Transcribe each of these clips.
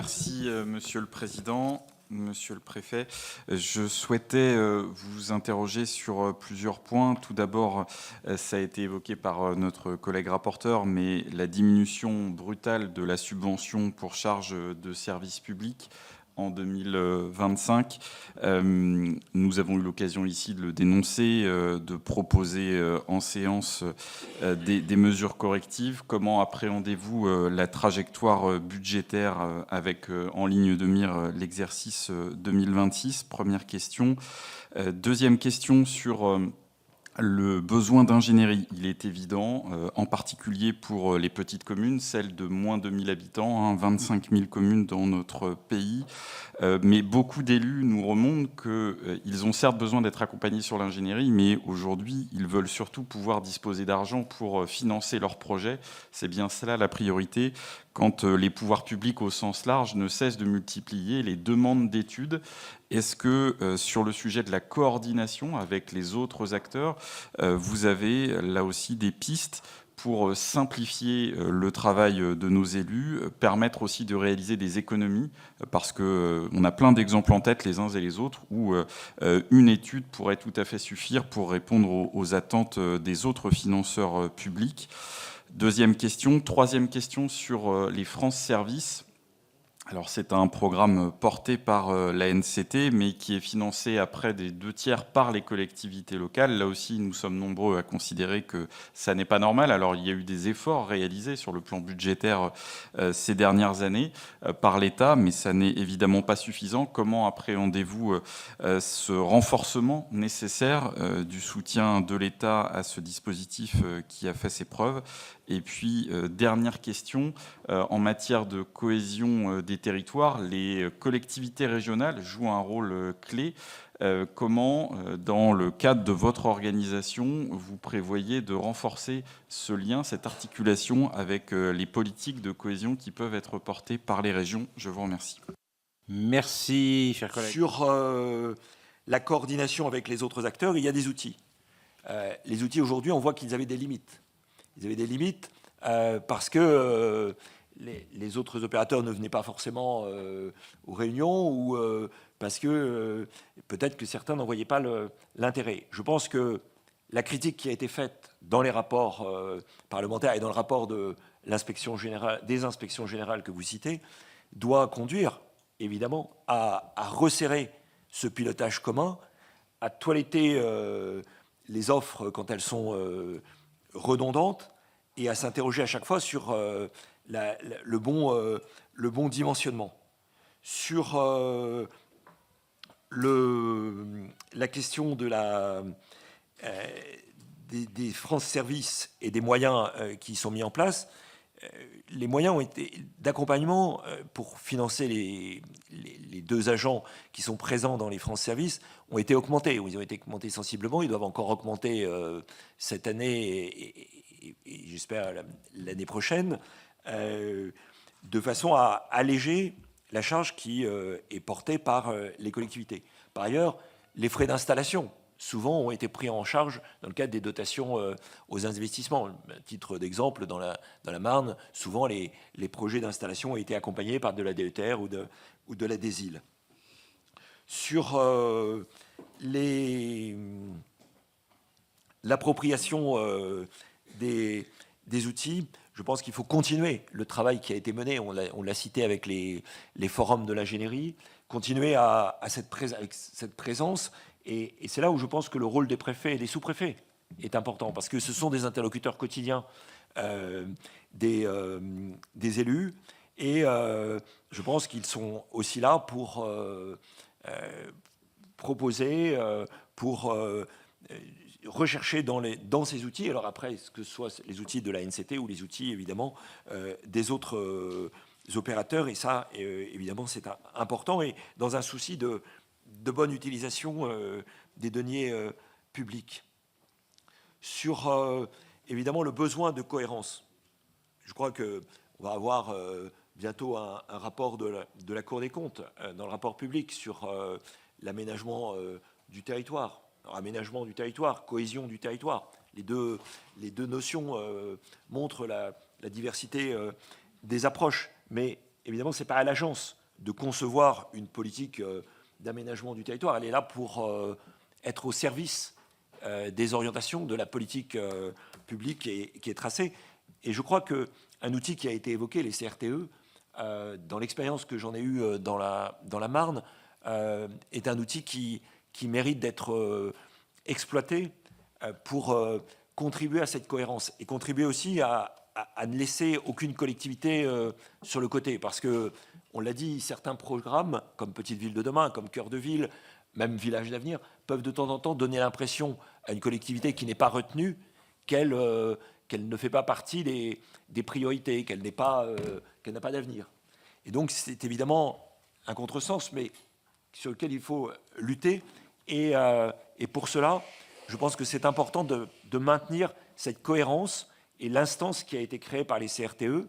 Merci, Monsieur le Président. Monsieur le Préfet, je souhaitais vous interroger sur plusieurs points. Tout d'abord, ça a été évoqué par notre collègue rapporteur, mais la diminution brutale de la subvention pour charge de service public en 2025. Nous avons eu l'occasion ici de le dénoncer, de proposer en séance des mesures correctives. Comment appréhendez-vous la trajectoire budgétaire avec en ligne de mire l'exercice 2026? Première question. Deuxième question sur le besoin d'ingénierie. Il est évident, en particulier pour les petites communes, celles de moins de 1000 habitants, 25 000 communes dans notre pays. Mais beaucoup d'élus nous remontent qu'ils ont certes besoin d'être accompagnés sur l'ingénierie, mais aujourd'hui, ils veulent surtout pouvoir disposer d'argent pour financer leurs projets. C'est bien cela la priorité. Quand les pouvoirs publics au sens large ne cessent de multiplier les demandes d'études, est-ce que sur le sujet de la coordination avec les autres acteurs, vous avez là aussi des pistes pour simplifier le travail de nos élus, permettre aussi de réaliser des économies, parce qu'on a plein d'exemples en tête les uns et les autres, où une étude pourrait tout à fait suffire pour répondre aux attentes des autres financeurs publics. Deuxième question. Troisième question sur les France Services. Alors c'est un programme porté par l'ANCT, mais qui est financé à près des 2/3 par les collectivités locales. Là aussi, nous sommes nombreux à considérer que ça n'est pas normal. Alors il y a eu des efforts réalisés sur le plan budgétaire ces dernières années par l'État, mais ça n'est évidemment pas suffisant. Comment appréhendez-vous ce renforcement nécessaire du soutien de l'État à ce dispositif qui a fait ses preuves? Et puis, dernière question, en matière de cohésion des territoires, les collectivités régionales jouent un rôle clé. Comment, dans le cadre de votre organisation, vous prévoyez de renforcer ce lien, cette articulation avec les politiques de cohésion qui peuvent être portées par les régions? Je vous remercie. Merci, chers collègues. Sur la coordination avec les autres acteurs, il y a des outils. Les outils, aujourd'hui, on voit qu'ils avaient des limites. Ils avaient des limites parce que les autres opérateurs ne venaient pas forcément aux réunions ou parce que peut-être que certains n'en voyaient pas l'intérêt. Je pense que la critique qui a été faite dans les rapports parlementaires et dans le rapport de l'inspection générale, des inspections générales que vous citez, doit conduire, évidemment, à resserrer ce pilotage commun, à toiletter les offres quand elles sont redondantes et à s'interroger à chaque fois sur le bon dimensionnement. Sur la question de des France Services et des moyens qui sont mis en place, les moyens ont été d'accompagnement pour financer les deux agents qui sont présents dans les France Services ont été augmentés. Ils ont été augmentés sensiblement. Ils doivent encore augmenter cette année et j'espère l'année prochaine, de façon à alléger la charge qui est portée par les collectivités. Par ailleurs, les frais d'installation souvent ont été pris en charge dans le cadre des dotations aux investissements. À titre d'exemple, dans la Marne, souvent les projets d'installation ont été accompagnés par de la DETR ou de la DESIL. Sur l'appropriation des outils, je pense qu'il faut continuer le travail qui a été mené, on l'a cité avec les forums de l'ingénierie, continuer avec cette présence. Et c'est là où je pense que le rôle des préfets et des sous-préfets est important, parce que ce sont des interlocuteurs quotidiens des élus, et je pense qu'ils sont aussi là pour proposer, pour rechercher dans ces outils, alors après, que ce soit les outils de la NCT ou les outils, évidemment, des autres opérateurs, et ça, évidemment, c'est important, et dans un souci de bonne utilisation des deniers publics. Sur, évidemment, le besoin de cohérence. Je crois qu'on va avoir bientôt un rapport de la Cour des comptes, dans le rapport public, sur l'aménagement du territoire. Alors, aménagement du territoire, cohésion du territoire. Les deux notions montrent la diversité des approches. Mais évidemment, ce n'est pas à l'agence de concevoir une politique d'aménagement du territoire. Elle est là pour être au service des orientations de la politique publique qui est tracée. Et je crois qu'un outil qui a été évoqué, les CRTE, dans l'expérience que j'en ai eue dans la Marne, est un outil qui mérite d'être exploité pour contribuer à cette cohérence et contribuer aussi à ne laisser aucune collectivité sur le côté. Parce que, on l'a dit, certains programmes, comme Petite Ville de demain, comme Cœur de Ville, même Village d'avenir, peuvent de temps en temps donner l'impression à une collectivité qui n'est pas retenue qu'elle ne fait pas partie des priorités, qu'elle n'a pas d'avenir. Et donc, c'est évidemment un contresens, mais sur lequel il faut lutter. Et pour cela, je pense que c'est important de maintenir cette cohérence, et l'instance qui a été créée par les CRTE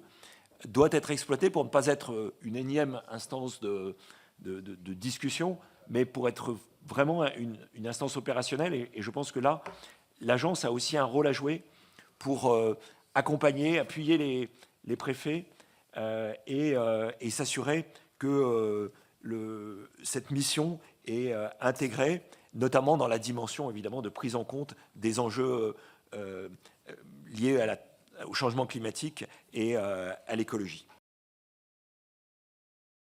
doit être exploitée pour ne pas être une énième instance de discussion, mais pour être vraiment une instance opérationnelle. Et je pense que là, l'agence a aussi un rôle à jouer pour accompagner, appuyer les préfets et s'assurer que cette mission est intégrée, notamment dans la dimension évidemment de prise en compte des enjeux liés au changement climatique et à l'écologie.